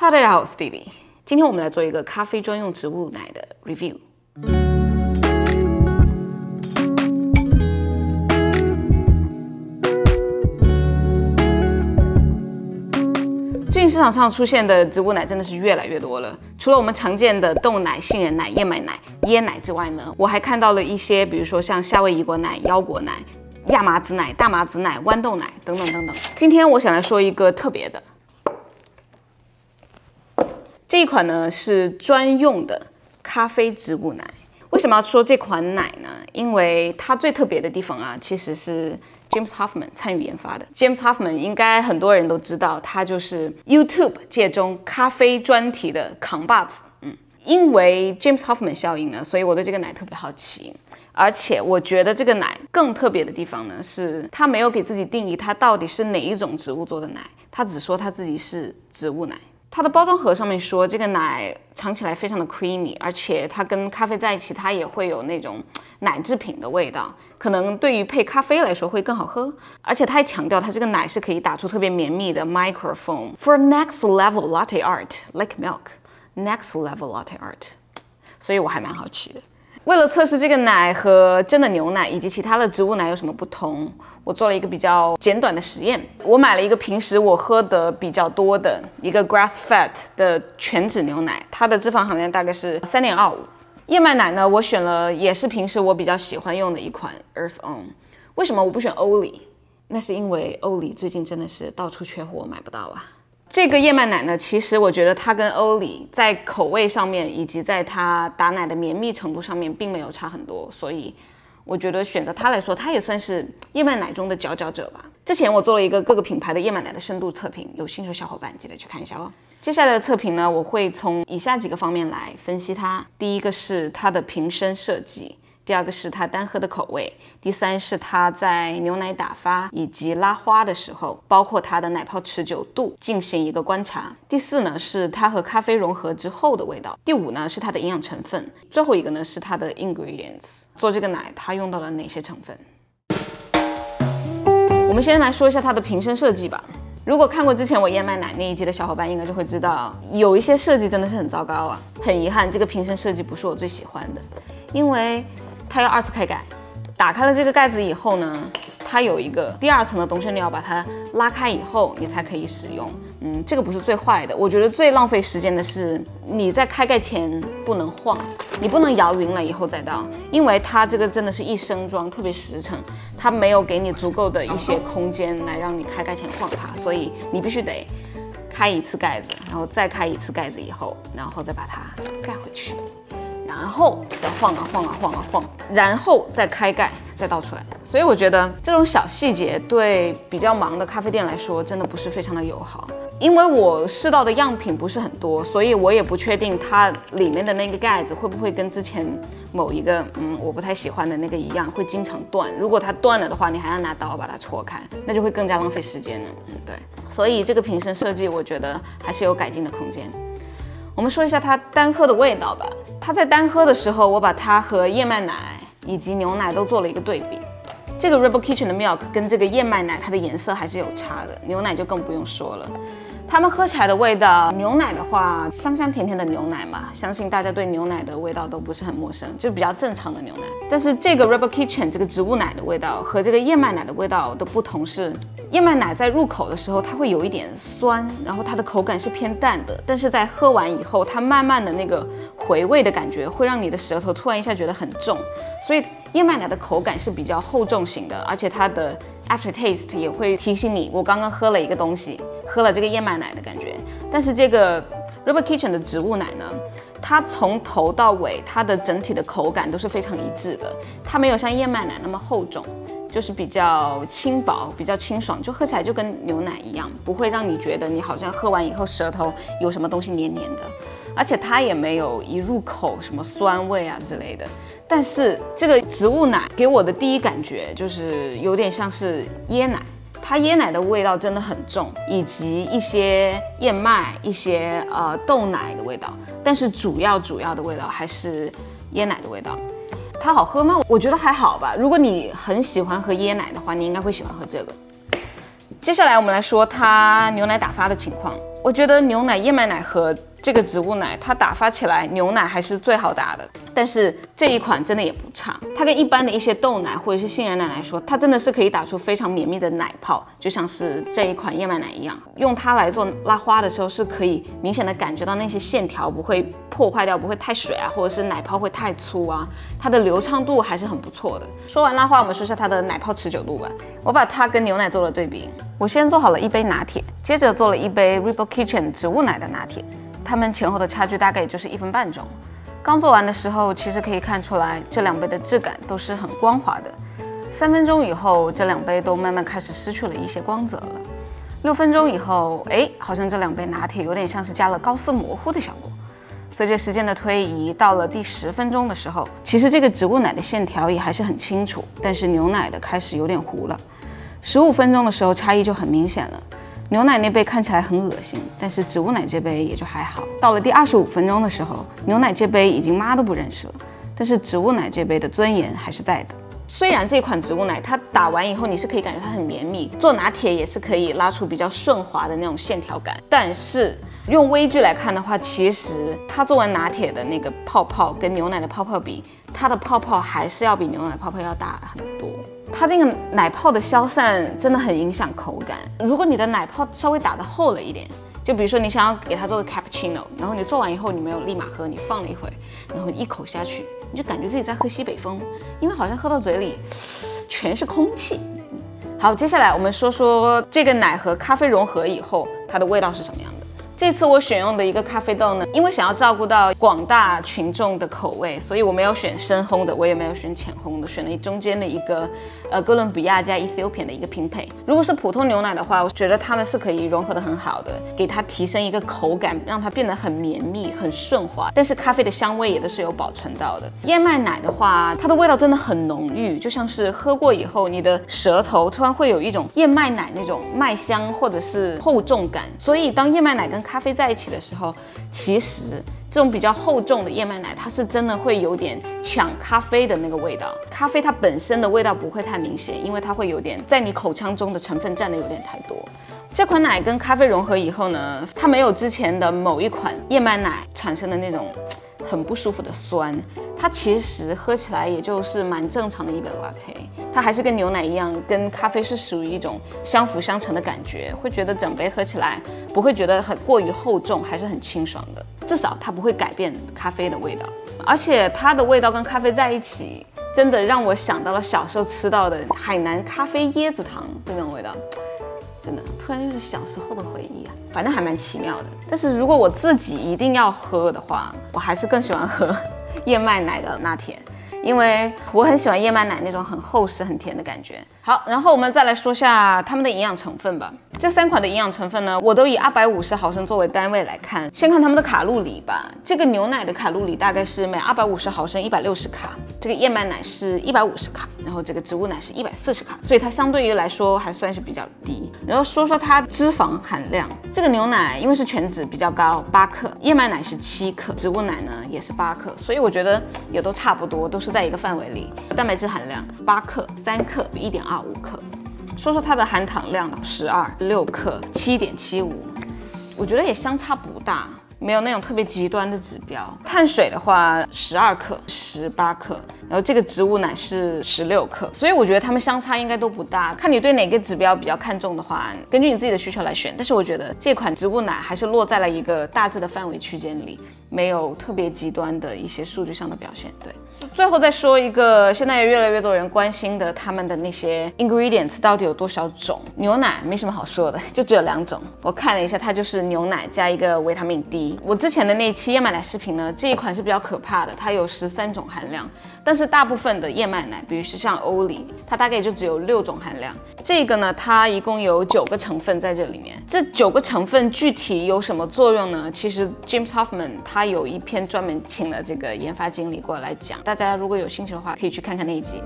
Hello， 大家好，我是 Stevie。今天我们来做一个咖啡专用植物奶的 review。最近市场上出现的植物奶真的是越来越多了。除了我们常见的豆奶、杏仁奶、燕麦奶、椰奶之外呢，我还看到了一些，比如说像夏威夷果奶、腰果奶、亚麻籽奶、大麻籽奶、豌豆奶等等等等。今天我想来说一个特别的。这一款呢是专用的咖啡植物奶。为什么要说这款奶呢？因为它最特别的地方啊，其实是 James Hoffmann 参与研发的。James Hoffmann 应该很多人都知道，他就是 YouTube 界中咖啡专题的扛把子。因为 James Hoffmann 效应呢，所以我对这个奶特别好奇。而且我觉得这个奶更特别的地方呢，是他没有给自己定义它到底是哪一种植物做的奶，他只说他自己是植物奶。它的包装盒上面说，这个奶尝起来非常的 creamy， 而且它跟咖啡在一起，它也会有那种奶制品的味道，可能对于配咖啡来说会更好喝。而且它还强调，它这个奶是可以打出特别绵密的 microfoam for next level latte art like milk，next level latte art。所以我还蛮好奇的。为了测试这个奶和真的牛奶以及其他的植物奶有什么不同，我做了一个比较简短的实验。我买了一个平时我喝的比较多的一个 grass fed 的全脂牛奶，它的脂肪含量大概是 3.25。燕麦奶呢，我选了也是平时我比较喜欢用的一款 Earth On。为什么我不选欧里？那是因为欧里最近真的是到处缺货，买不到啊。这个燕麦奶呢，其实我觉得它跟欧里在口味上面以及在它打奶的绵密程度上面并没有差很多，所以我觉得选择它来说，它也算是燕麦奶中的佼佼者吧。之前我做了一个各个品牌的燕麦奶的深度测评，有兴趣的小伙伴记得去看一下哦。接下来的测评呢，我会从以下几个方面来分析它。第一个是它的瓶身设计，第二个是它单喝的口味，第三是它在牛奶打发以及拉花的时候，包括它的奶泡持久度进行一个观察。第四呢是它和咖啡融合之后的味道。第五呢是它的营养成分。最后一个呢是它的 ingredients， 做这个奶它用到了哪些成分。我们先来说一下它的瓶身设计吧。如果看过之前我燕麦奶那一集的小伙伴应该就会知道，有一些设计真的是很糟糕啊。很遗憾，这个瓶身设计不是我最喜欢的，因为它要2次开盖。打开了这个盖子以后呢，它有一个第2层的东西，你要把它拉开以后你才可以使用。这个不是最坏的，我觉得最浪费时间的是你在开盖前不能晃，你不能摇匀了以后再倒，因为它这个真的是一升装，特别实诚，它没有给你足够的一些空间来让你开盖前晃它，所以你必须得开一次盖子，然后再开一次盖子以后，然后再把它盖回去。然后再晃啊晃啊晃啊晃，然后再开盖，再倒出来。所以我觉得这种小细节对比较忙的咖啡店来说，真的不是非常的友好。因为我试到的样品不是很多，所以我也不确定它里面的那个盖子会不会跟之前某一个我不太喜欢的那个一样，会经常断。如果它断了的话，你还要拿刀把它戳开，那就会更加浪费时间了。对，所以这个瓶身设计，我觉得还是有改进的空间。我们说一下它单喝的味道吧。它在单喝的时候，我把它和燕麦奶以及牛奶都做了一个对比。这个 Rebel Kitchen 的 Milk 跟这个燕麦奶，它的颜色还是有差的，牛奶就更不用说了。它们喝起来的味道，牛奶的话，香香甜甜的牛奶嘛，相信大家对牛奶的味道都不是很陌生，就比较正常的牛奶。但是这个 Rebel Kitchen 这个植物奶的味道和这个燕麦奶的味道的不同是，燕麦奶在入口的时候它会有一点酸，然后它的口感是偏淡的，但是在喝完以后，它慢慢的那个回味的感觉会让你的舌头突然一下觉得很重，所以燕麦奶的口感是比较厚重型的，而且它的 aftertaste 也会提醒你，我刚刚喝了一个东西，喝了这个燕麦奶的感觉。但是这个 Rebel Kitchen 的植物奶呢，它从头到尾，它的整体的口感都是非常一致的，它没有像燕麦奶那么厚重，就是比较轻薄，比较清爽，就喝起来就跟牛奶一样，不会让你觉得你好像喝完以后舌头有什么东西黏黏的，而且它也没有一入口什么酸味啊之类的。但是这个植物奶给我的第一感觉就是有点像是椰奶，它椰奶的味道真的很重，以及一些燕麦、一些豆奶的味道，但是主要的味道还是椰奶的味道。它好喝吗？我觉得还好吧。如果你很喜欢喝椰奶的话，你应该会喜欢喝这个。接下来我们来说它牛奶打发的情况。我觉得牛奶、燕麦奶和这个植物奶，它打发起来牛奶还是最好打的。但是这一款真的也不差，它跟一般的一些豆奶或者是杏仁奶来说，它真的是可以打出非常绵密的奶泡，就像是这一款燕麦奶一样。用它来做拉花的时候，是可以明显的感觉到那些线条不会破坏掉，不会太水啊，或者是奶泡会太粗啊，它的流畅度还是很不错的。说完拉花，我们说一下它的奶泡持久度吧。我把它跟牛奶做了对比，我先做好了一杯拿铁，接着做了一杯 Ripple Kitchen 植物奶的拿铁，它们前后的差距大概也就是1分半钟。刚做完的时候，其实可以看出来这2杯的质感都是很光滑的。3分钟以后，这2杯都慢慢开始失去了一些光泽了。6分钟以后，好像这2杯拿铁有点像是加了高斯模糊的效果。随着时间的推移，到了第10分钟的时候，其实这个植物奶的线条也还是很清楚，但是牛奶的开始有点糊了。15分钟的时候，差异就很明显了。牛奶那杯看起来很恶心，但是植物奶这杯也就还好。到了第25分钟的时候，牛奶这杯已经妈都不认识了，但是植物奶这杯的尊严还是在的。虽然这款植物奶它打完以后你是可以感觉它很绵密，做拿铁也是可以拉出比较顺滑的那种线条感，但是用微距来看的话，其实它做完拿铁的那个泡泡跟牛奶的泡泡比，它的泡泡还是要比牛奶泡泡要大很多。它这个奶泡的消散真的很影响口感。如果你的奶泡稍微打得厚了一点，就比如说你想要给它做个 cappuccino， 然后你做完以后你没有立马喝，你放了一会，然后一口下去，你就感觉自己在喝西北风，因为好像喝到嘴里全是空气。好，接下来我们说说这个奶和咖啡融合以后它的味道是什么样的。这次我选用的一个咖啡豆呢，因为想要照顾到广大群众的口味，所以我没有选深烘的，我也没有选浅烘的，选了中间的一个哥伦比亚加 Ethiopian 的一个拼配。如果是普通牛奶的话，我觉得它们是可以融合的很好的，给它提升一个口感，让它变得很绵密、很顺滑。但是咖啡的香味也都是有保存到的。燕麦奶的话，它的味道真的很浓郁，就像是喝过以后，你的舌头突然会有一种燕麦奶那种麦香或者是厚重感。所以当燕麦奶跟咖啡在一起的时候，其实这种比较厚重的燕麦奶，它是真的会有点抢咖啡的那个味道。咖啡它本身的味道不会太明显，因为它会有点在你口腔中的成分占的有点太多。这款奶跟咖啡融合以后呢，它没有之前的某一款燕麦奶产生的那种很不舒服的酸，它其实喝起来也就是蛮正常的一杯 latte， 它还是跟牛奶一样，跟咖啡是属于一种相辅相成的感觉，会觉得整杯喝起来不会觉得很过于厚重，还是很清爽的，至少它不会改变咖啡的味道，而且它的味道跟咖啡在一起，真的让我想到了小时候吃到的海南咖啡椰子糖的那种味道。真的，突然就是小时候的回忆啊，反正还蛮奇妙的。但是如果我自己一定要喝的话，我还是更喜欢喝燕麦奶的拿铁，因为我很喜欢燕麦奶那种很厚实、很甜的感觉。好，然后我们再来说下它们的营养成分吧。这3款的营养成分呢，我都以250毫升作为单位来看。先看它们的卡路里吧。这个牛奶的卡路里大概是每250毫升160卡，这个燕麦奶是150卡，然后这个植物奶是140卡，所以它相对于来说还算是比较低。然后说说它脂肪含量，这个牛奶因为是全脂比较高，8克，燕麦奶是7克，植物奶呢也是8克，所以我觉得也都差不多，都是在一个范围里。蛋白质含量8克、3克、1.25克。说说它的含糖量，12、6克、7.75，我觉得也相差不大，没有那种特别极端的指标。碳水的话12克、18克，然后这个植物奶是16克，所以我觉得它们相差应该都不大。看你对哪个指标比较看重的话，根据你自己的需求来选。但是我觉得这款植物奶还是落在了一个大致的范围区间里，没有特别极端的一些数据上的表现。对。最后再说一个，现在也越来越多人关心的，他们的那些 ingredients 到底有多少种？牛奶没什么好说的，就只有2种。我看了一下，它就是牛奶加一个维他命 D。我之前的那期燕麦奶视频呢，这一款是比较可怕的，它有13种含量，但是大部分的燕麦奶，比如是像欧丽，它大概也就只有6种含量。这个呢，它一共有9个成分在这里面。这9个成分具体有什么作用呢？其实 James Hoffmann 他有一篇专门请了这个研发经理过来讲。大家如果有兴趣的话，可以去看看那一集。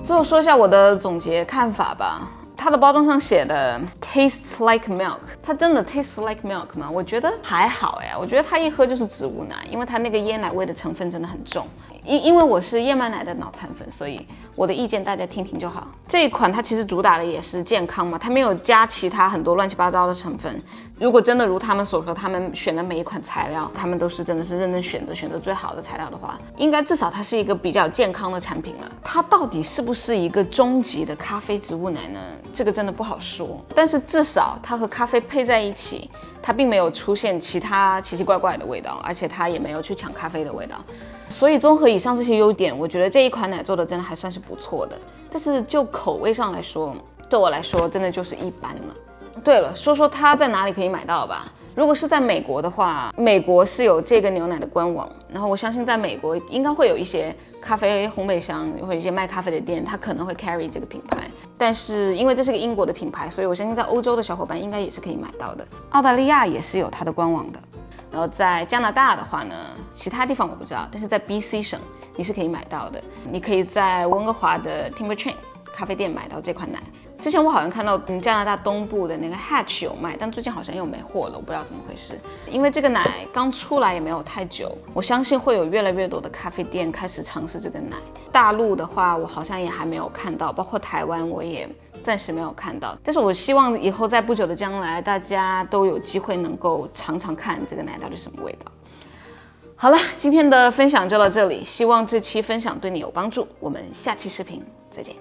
最后说一下我的总结看法吧。它的包装上写的 tastes like milk， 它真的 tastes like milk 吗？我觉得还好呀，我觉得它一喝就是植物奶，因为它那个椰奶味的成分真的很重。因为我是燕麦奶的脑残粉，所以我的意见大家听听就好。这一款它其实主打的也是健康嘛，它没有加其他很多乱七八糟的成分。如果真的如他们所说，他们选的每一款材料，他们都是真的是认真选择最好的材料的话，应该至少它是一个比较健康的产品了。它到底是不是一个终极的咖啡植物奶呢？这个真的不好说。但是至少它和咖啡配在一起，它并没有出现其他奇奇怪怪的味道，而且它也没有去抢咖啡的味道。所以综合以上这些优点，我觉得这一款奶做的真的还算是不错的。但是就口味上来说，对我来说真的就是一般了。对了，说说它在哪里可以买到吧。如果是在美国的话，美国是有这个牛奶的官网，然后我相信在美国应该会有一些咖啡烘焙商或者一些卖咖啡的店，它可能会 carry 这个品牌。但是因为这是个英国的品牌，所以我相信在欧洲的小伙伴应该也是可以买到的。澳大利亚也是有它的官网的。然后在加拿大的话呢，其他地方我不知道，但是在 BC 省你是可以买到的。你可以在温哥华的 Timber Chain 咖啡店买到这款奶。之前我好像看到加拿大东部的那个 Hatch 有卖，但最近好像又没货了，我不知道怎么回事。因为这个奶刚出来也没有太久，我相信会有越来越多的咖啡店开始尝试这个奶。大陆的话我好像也还没有看到，包括台湾我也暂时没有看到。但是我希望以后在不久的将来，大家都有机会能够尝尝看这个奶到底是什么味道。好了，今天的分享就到这里，希望这期分享对你有帮助，我们下期视频再见。